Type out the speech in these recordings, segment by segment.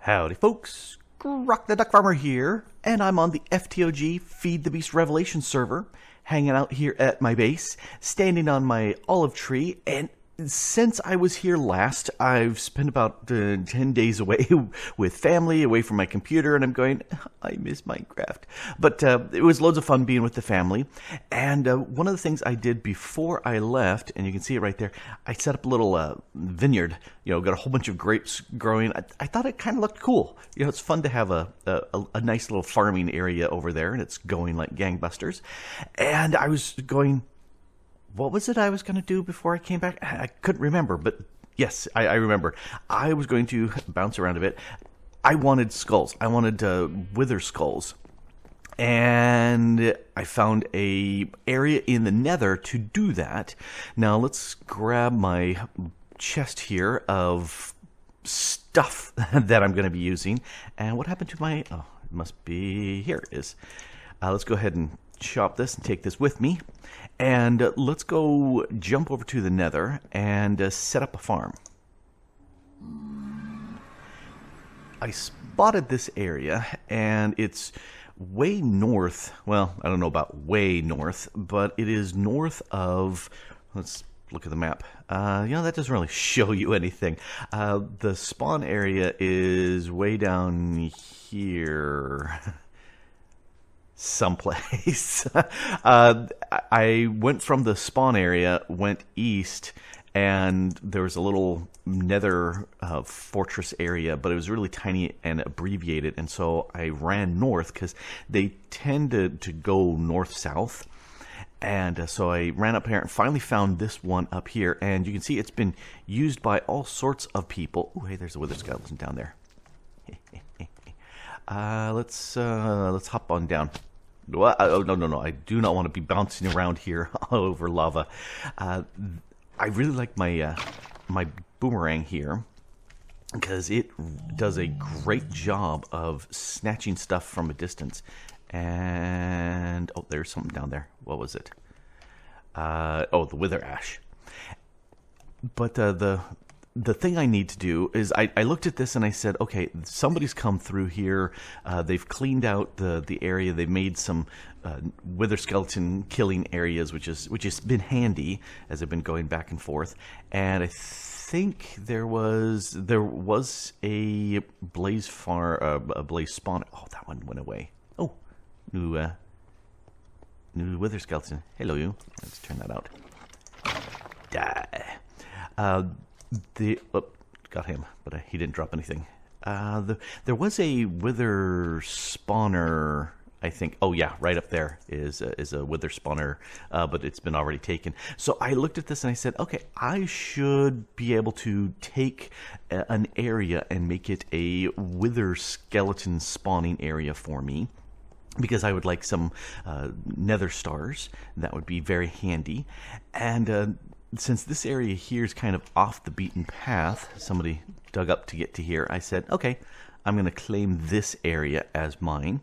Howdy folks, Grok the DuckFarmer here, and I'm on the FTOG Feed the Beast Revelation server, hanging out here at my base, standing on my olive tree, and since I was here last, I've spent about 10 days away with family, away from my computer, and I'm going, I miss Minecraft. But it was loads of fun being with the family, and one of the things I did before I left, and you can see it right there, I set up a little vineyard, got a whole bunch of grapes growing. I thought it kind of looked cool. It's fun to have a nice little farming area over there, and it's going like gangbusters. And I was going, what was it I was going to do before I came back? I couldn't remember, but yes, I remember. I was going to bounce around a bit. I wanted skulls. I wanted wither skulls. And I found a area in the Nether to do that. Now let's grab my chest here of stuff that I'm going to be using. And what happened to my... Oh, it must be... Here it is. Let's go ahead and chop this and take this with me. And let's go jump over to the Nether and set up a farm. I spotted this area, and it's way north. Well, I don't know about way north, but it is north of... Let's look at the map. That doesn't really show you anything. The spawn area is way down here. Someplace. I went from the spawn area, went east, and there was a little nether fortress area, but it was really tiny and abbreviated, and so I ran north because they tend to go north-south. And so I ran up here and finally found this one up here, and you can see it's been used by all sorts of people. Oh, hey, there's a wither skeleton down there. Let's hop on down. Well, oh, no, I do not want to be bouncing around here all over lava. I really like my my boomerang here because it does a great job of snatching stuff from a distance. And oh, there's something down there. What was it? Oh, the wither ash. But the thing I need to do is I looked at this and I said, okay, somebody's come through here. They've cleaned out the area. They've made some wither skeleton killing areas, which has been handy as I've been going back and forth. And I think there was a blaze spawn. Oh, that one went away. Oh, new wither skeleton. Hello, you. Let's turn that out. Die. Got him, but he didn't drop anything. There was a wither spawner, I think. Oh yeah, right up there is a wither spawner, but it's been already taken. So I looked at this and I said, okay, I should be able to take an area and make it a wither skeleton spawning area for me, because I would like some nether stars. That would be very handy. And since this area here is kind of off the beaten path, somebody dug up to get to here, I said, okay, I'm going to claim this area as mine.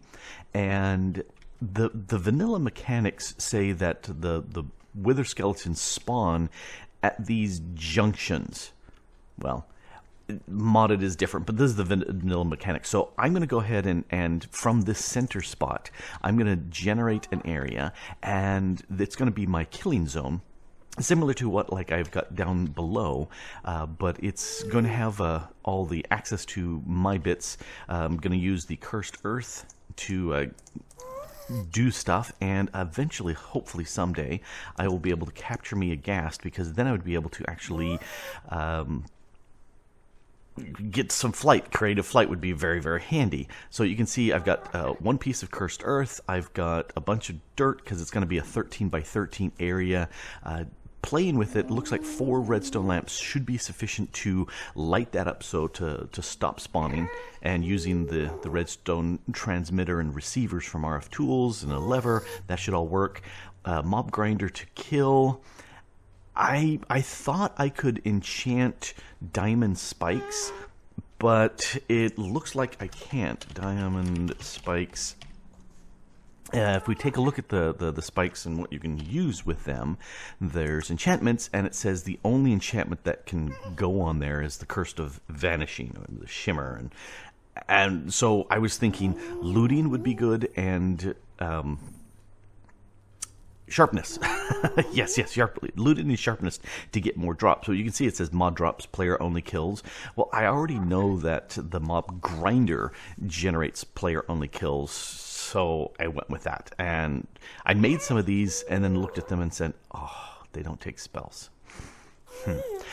And the vanilla mechanics say that the wither skeletons spawn at these junctions. Well, modded is different, but this is the vanilla mechanic. So I'm going to go ahead and from this center spot, I'm going to generate an area, and it's going to be my killing zone. Similar to what I've got down below, but it's going to have all the access to my bits. I'm going to use the cursed earth to do stuff, and eventually, hopefully someday, I will be able to capture me a ghast, because then I would be able to actually get some flight. Creative flight would be very, very handy. So you can see I've got one piece of cursed earth. I've got a bunch of dirt because it's going to be a 13 by 13 area. Playing with it, looks like 4 redstone lamps should be sufficient to light that up, so to stop spawning, and using the redstone transmitter and receivers from RF Tools and a lever, that should all work. Mob grinder to kill. I thought I could enchant diamond spikes, but it looks like I can't. Diamond spikes. If we take a look at the spikes and what you can use with them, there's enchantments, and it says the only enchantment that can go on there is the Curse of Vanishing, or the Shimmer, and And so I was thinking looting would be good, and sharpness. yes, looting and sharpness to get more drops. So you can see it says mod drops, player only kills. Well, I already know that the mob grinder generates player only kills, so I went with that. And I made some of these and then looked at them and said, oh, they don't take spells.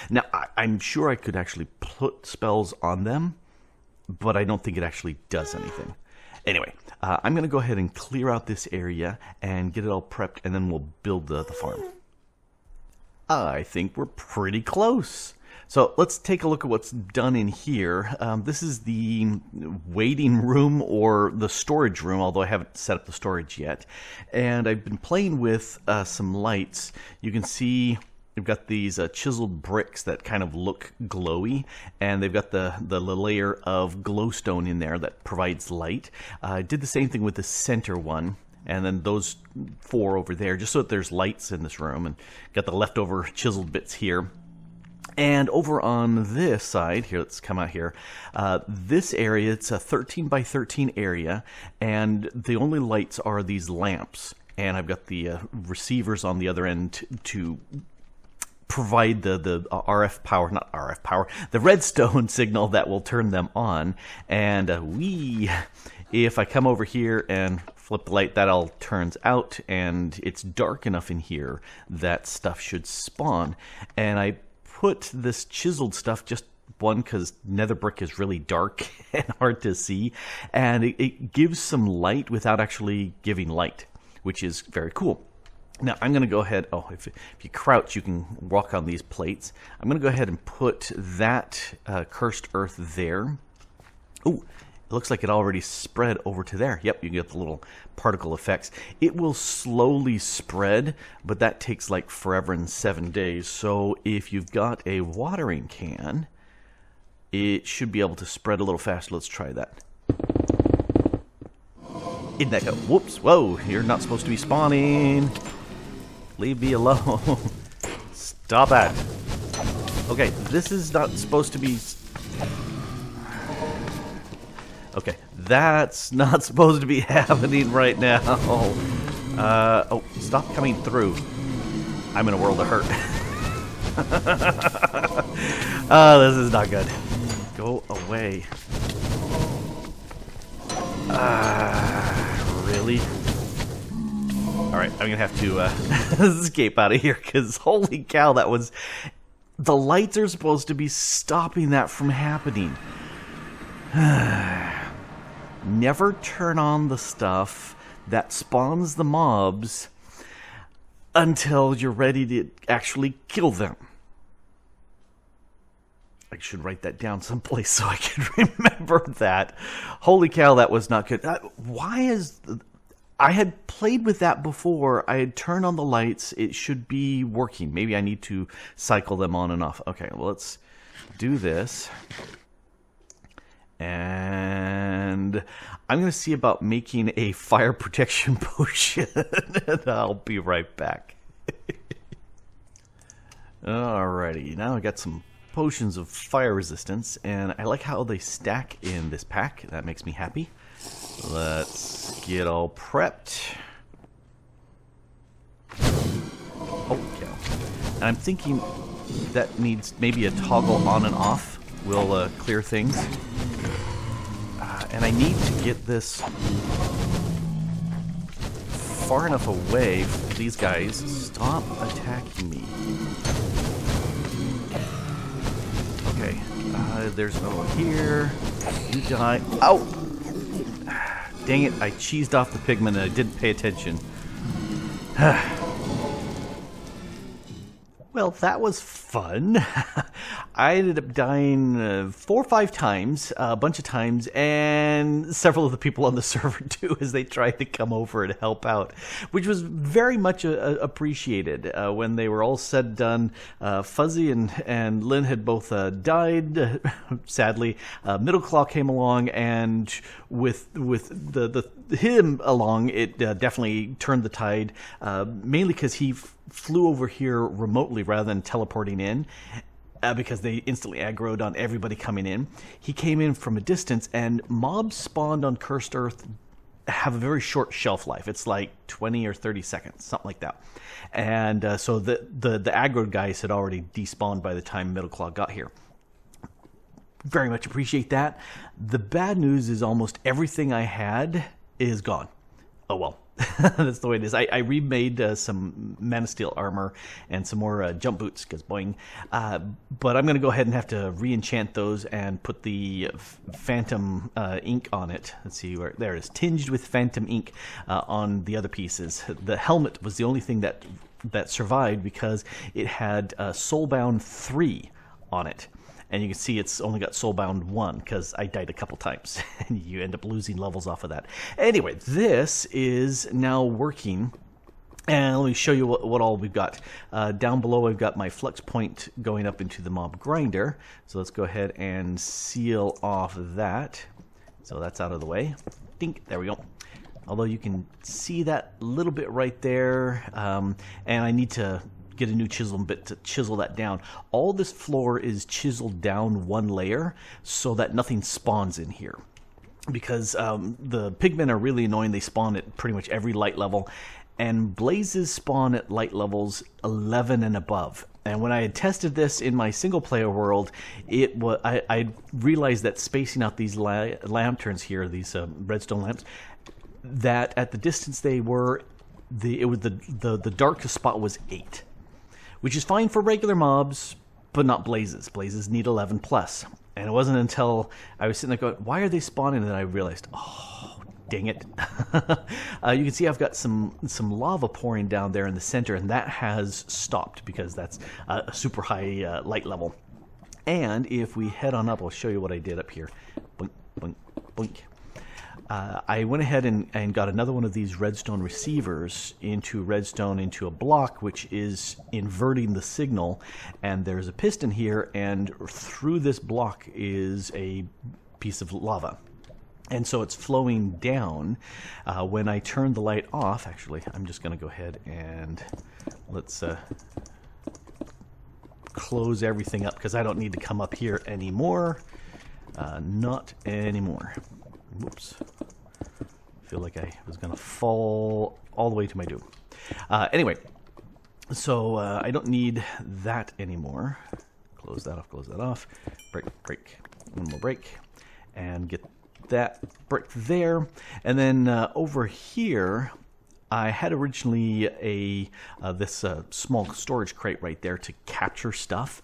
Now, I'm sure I could actually put spells on them, but I don't think it actually does anything. Anyway, I'm going to go ahead and clear out this area and get it all prepped, and then we'll build the farm. I think we're pretty close. So let's take a look at what's done in here. This is the waiting room or the storage room, although I haven't set up the storage yet. And I've been playing with some lights. You can see we've got these chiseled bricks that kind of look glowy, and they've got the layer of glowstone in there that provides light. I did the same thing with the center one, and then those 4 over there, just so that there's lights in this room, and got the leftover chiseled bits here. And over on this side, here, let's come out here, this area, it's a 13 by 13 area, and the only lights are these lamps. And I've got the receivers on the other end to provide the RF power, not RF power, the redstone signal that will turn them on. And if I come over here and flip the light, that all turns out, and it's dark enough in here that stuff should spawn. And I put this chiseled stuff, just one, because nether brick is really dark and hard to see, and it gives some light without actually giving light, which is very cool. Now, I'm going to go ahead, if you crouch, you can walk on these plates. I'm going to go ahead and put that cursed earth there. Oh, it looks like it already spread over to there. Yep, you get the little particle effects. It will slowly spread, but that takes like forever and 7 days. So if you've got a watering can, it should be able to spread a little faster. Let's try that. In that go. Whoops, whoa, you're not supposed to be spawning. Leave me alone. Stop that. Okay, this is not supposed to be... Okay, that's not supposed to be happening right now. Oh, stop coming through. I'm in a world of hurt. Oh, this is not good. Go away. Really? Alright, I'm gonna have to escape out of here, because holy cow, that was... The lights are supposed to be stopping that from happening. Never turn on the stuff that spawns the mobs until you're ready to actually kill them. I should write that down someplace so I can remember that. Holy cow, that was not good. Why is... I had played with that before. I had turned on the lights. It should be working. Maybe I need to cycle them on and off. Okay, well, let's do this. And I'm going to see about making a fire protection potion. And I'll be right back. Alrighty, now I got some potions of fire resistance, and I like how they stack in this pack. That makes me happy. Let's get all prepped. Oh, cow. And I'm thinking that needs maybe a toggle on and off will clear things. And I need to get this far enough away from these guys. Stop attacking me. Okay, there's no one here. You die. Ow! Dang it, I cheesed off the pigment and I didn't pay attention. Well, that was fun. I ended up dying 4 or 5 times, a bunch of times, and several of the people on the server too, as they tried to come over and help out, which was very much appreciated. When they were all said and done, Fuzzy and Lynn had both died, sadly. Middle Claw came along, and with him along, it definitely turned the tide, mainly because he flew over here remotely rather than teleporting in. because they instantly aggroed on everybody coming in. He came in from a distance, and mobs spawned on Cursed Earth have a very short shelf life. It's like 20 or 30 seconds, something like that. And so the aggroed guys had already despawned by the time Middleclaw got here. Very much appreciate that. The bad news is almost everything I had is gone. Oh well. That's the way it is. I remade some Man of Steel armor and some more jump boots, because boing. But I'm going to go ahead and have to re-enchant those and put the Phantom ink on it. Let's see, where there it is. Tinged with Phantom ink on the other pieces. The helmet was the only thing that survived because it had Soulbound 3 on it. And you can see it's only got Soulbound 1 because I died a couple times. And you end up losing levels off of that. Anyway, this is now working. And let me show you what all we've got. Down below, I've got my flux point going up into the mob grinder. So let's go ahead and seal off that. So that's out of the way. Dink, there we go. Although you can see that little bit right there. And I need to get a new chisel bit to chisel that down. All this floor is chiseled down one layer so that nothing spawns in here. Because the pigmen are really annoying. They spawn at pretty much every light level. And blazes spawn at light levels 11 and above. And when I had tested this in my single player world, I realized that spacing out these lanterns here, these redstone lamps, that at the distance they were, the darkest spot was 8. Which is fine for regular mobs, but not blazes. Blazes need 11 plus. And it wasn't until I was sitting there going, why are they spawning? that I realized, oh, dang it. You can see I've got some lava pouring down there in the center, and that has stopped because that's a super high light level. And if we head on up, I'll show you what I did up here. Boink, boink, boink. I went ahead and got another one of these redstone receivers into redstone into a block, which is inverting the signal. And there's a piston here, and through this block is a piece of lava. And so it's flowing down. When I turn the light off, actually, I'm just going to go ahead and let's close everything up because I don't need to come up here anymore. Not anymore. Whoops. I feel like I was going to fall all the way to my doom. Anyway, so I don't need that anymore. Close that off. Break. One more break. And get that brick there. And then over here, I had originally this small storage crate right there to capture stuff.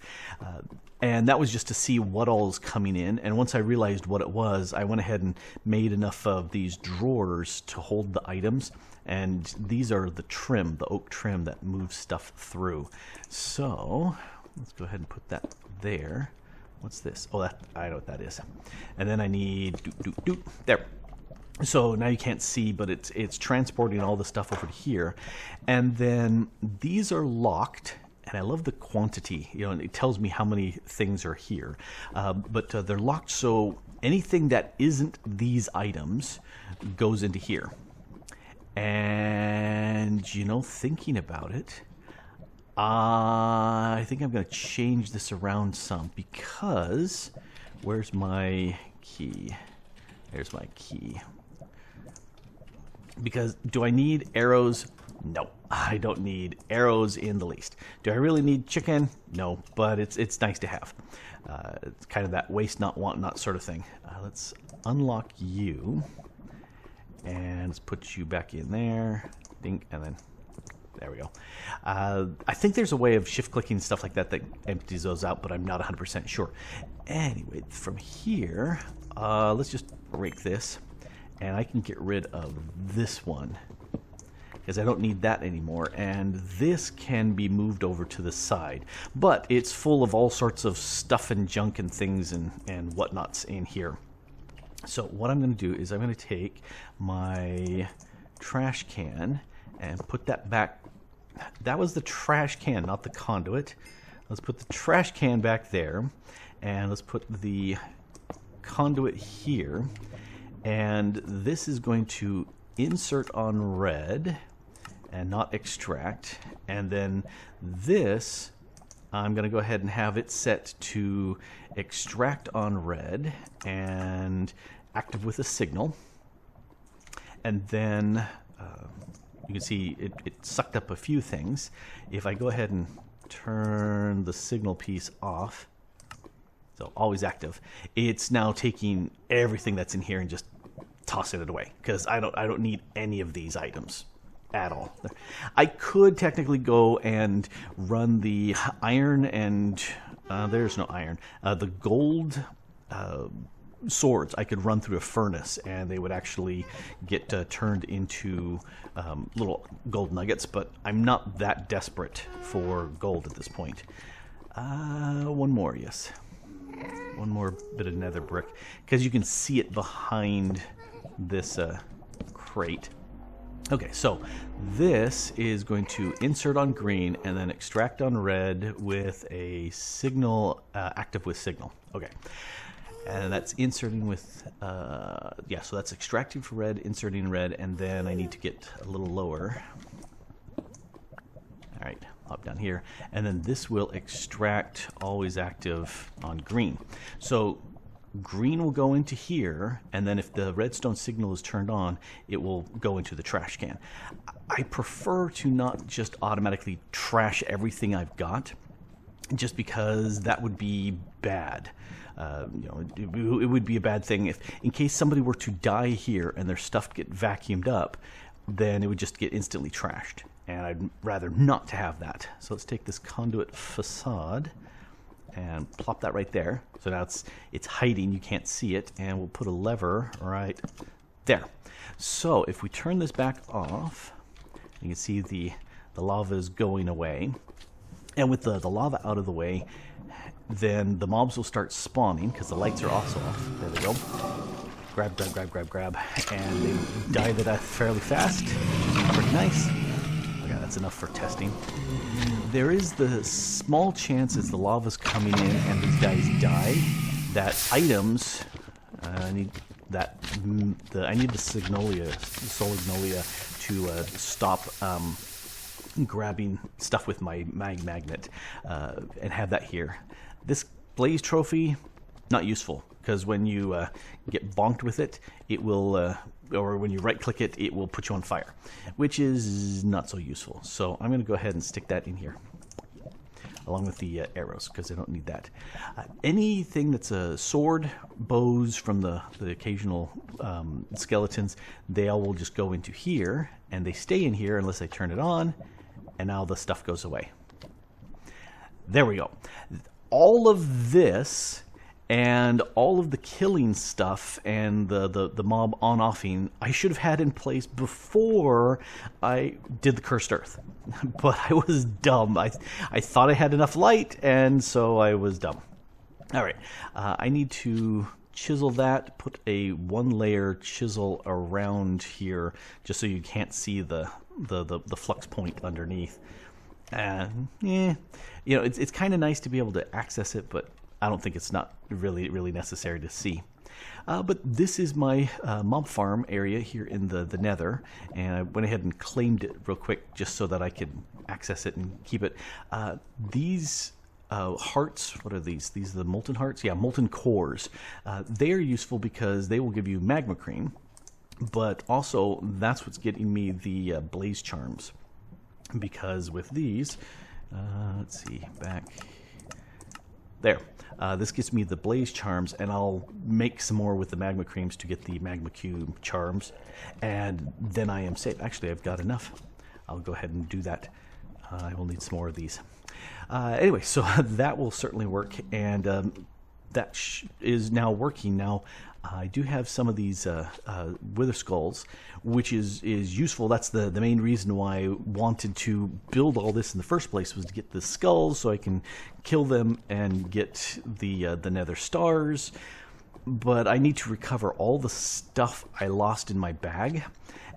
And that was just to see what all is coming in. And once I realized what it was, I went ahead and made enough of these drawers to hold the items. And these are the trim, the oak trim that moves stuff through. So let's go ahead and put that there. What's this? Oh, I know what that is. And then I need there. So now you can't see, but it's transporting all the stuff over to here. And then these are locked. And I love the quantity, and it tells me how many things are here. But they're locked, so anything that isn't these items goes into here. And, thinking about it, I think I'm going to change this around some because, where's my key? There's my key. Because do I need arrows? No, I don't need arrows in the least. Do I really need chicken? No, but it's nice to have. It's kind of that waste not, want not sort of thing. Let's unlock you. And let's put you back in there. Ding, and then there we go. I think there's a way of shift-clicking stuff like that empties those out, but I'm not 100% sure. Anyway, from here, let's just break this. And I can get rid of this one, because I don't need that anymore, and this can be moved over to the side. But it's full of all sorts of stuff and junk and things and whatnots in here. So what I'm going to do is I'm going to take my trash can and put that back. That was the trash can, not the conduit. Let's put the trash can back there, and let's put the conduit here. And this is going to insert on red and not extract. And then this I'm going to go ahead and have it set to extract on red and active with a signal. And then you can see it sucked up a few things. If I go ahead and turn the signal piece off, so always active, it's now taking everything that's in here and just tossing it away, because I don't need any of these items at all. I could technically go and run the iron and there's no iron, the gold swords. I could run through a furnace and they would actually get turned into little gold nuggets, but I'm not that desperate for gold at this point. One more, yes. One more bit of nether brick, because you can see it behind this crate. Okay, so this is going to insert on green and then extract on red with a signal, active with signal. Okay, and that's inserting with, yeah, so that's extracting for red, inserting red, and then I need to get a little lower. All right, up down here, and then this will extract always active on green. So green will go into here, and then if the redstone signal is turned on, it will go into the trash can. I prefer to not just automatically trash everything I've got, just because that would be bad. You know, it would be a bad thing if, in case somebody were to die here and their stuff get vacuumed up, then it would just get instantly trashed. And I'd rather not to have that. So let's take this conduit facade and plop that right there. So now it's hiding, you can't see it, and we'll put a lever right there. So if we turn this back off, you can see the lava is going away. And with the lava out of the way, then the mobs will start spawning, because the lights are also off. There we go. Grab, grab, grab, grab, grab. And they die to death fairly fast, which is pretty nice. Okay, that's enough for testing. There is the small chance as the lava's coming in and these guys die, that items, I need the Solignolia to stop grabbing stuff with my magnet and have that here. This blaze trophy, not useful, because when you get bonked with it, it will, or when you right click it, it will put you on fire, which is not so useful. So I'm going to go ahead and stick that in here, along with the arrows, because I don't need that. Anything that's a sword, bows from the occasional skeletons, they all will just go into here, and they stay in here unless I turn it on, and now the stuff goes away. There we go. All of this and all of the killing stuff and the mob on-offing I should have had in place before I did the cursed earth. But I was dumb. I thought I had enough light, and so I was dumb. All right, I need to chisel that, put a one-layer chisel around here just so you can't see the flux point underneath. And you know, it's kind of nice to be able to access it, but I don't think it's not really necessary to see. But this is my mob farm area here in the Nether, and I went ahead and claimed it real quick just so that I could access it and keep it. These hearts, what are these? These are the Molten Hearts? Yeah, Molten Cores. They are useful because they will give you magma cream, but also that's what's getting me the blaze charms. Because with these, let's see, back there. This gives me the blaze charms, and I'll make some more with the magma creams to get the magma cube charms, and then I am safe. Actually, I've got enough. I'll go ahead and do that. I will need some more of these. Anyway, so that will certainly work, and that is now working. Now, I do have some of these wither skulls, which is useful. That's the main reason why I wanted to build all this in the first place, was to get the skulls so I can kill them and get the nether stars. But I need to recover all the stuff I lost in my bag,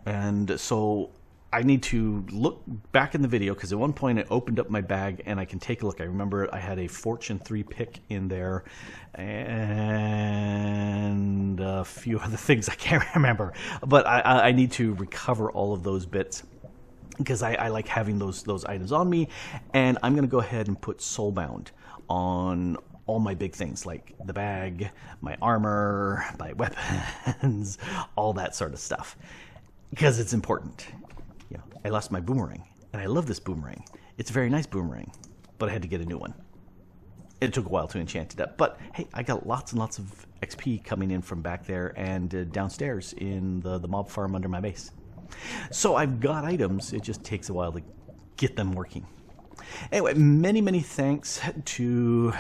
and so I need to look back in the video, because at one point I opened up my bag and I can take a look. I remember I had a Fortune 3 pick in there and a few other things I can't remember. But I need to recover all of those bits. because I like having those items on me. And I'm going to go ahead and put Soulbound on all my big things, like the bag, my armor, my weapons, all that sort of stuff, because it's important. You know, I lost my boomerang, and I love this boomerang. It's a very nice boomerang, but I had to get a new one. It took a while to enchant it up, but hey, I got lots and lots of XP coming in from back there and downstairs in the mob farm under my base. So I've got items, it just takes a while to get them working. Anyway, many thanks to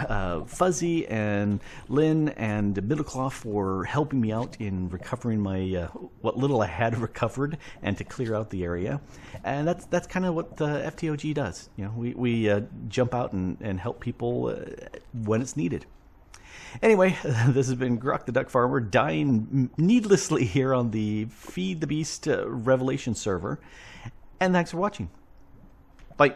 Fuzzy and Lynn and Middleclaw for helping me out in recovering my what little I had recovered and to clear out the area. And that's kind of what the FTOG does. You know, we jump out and help people when it's needed. Anyway, this has been Grok the Duck Farmer dying needlessly here on the Feed the Beast Revelation server. And thanks for watching. Bye.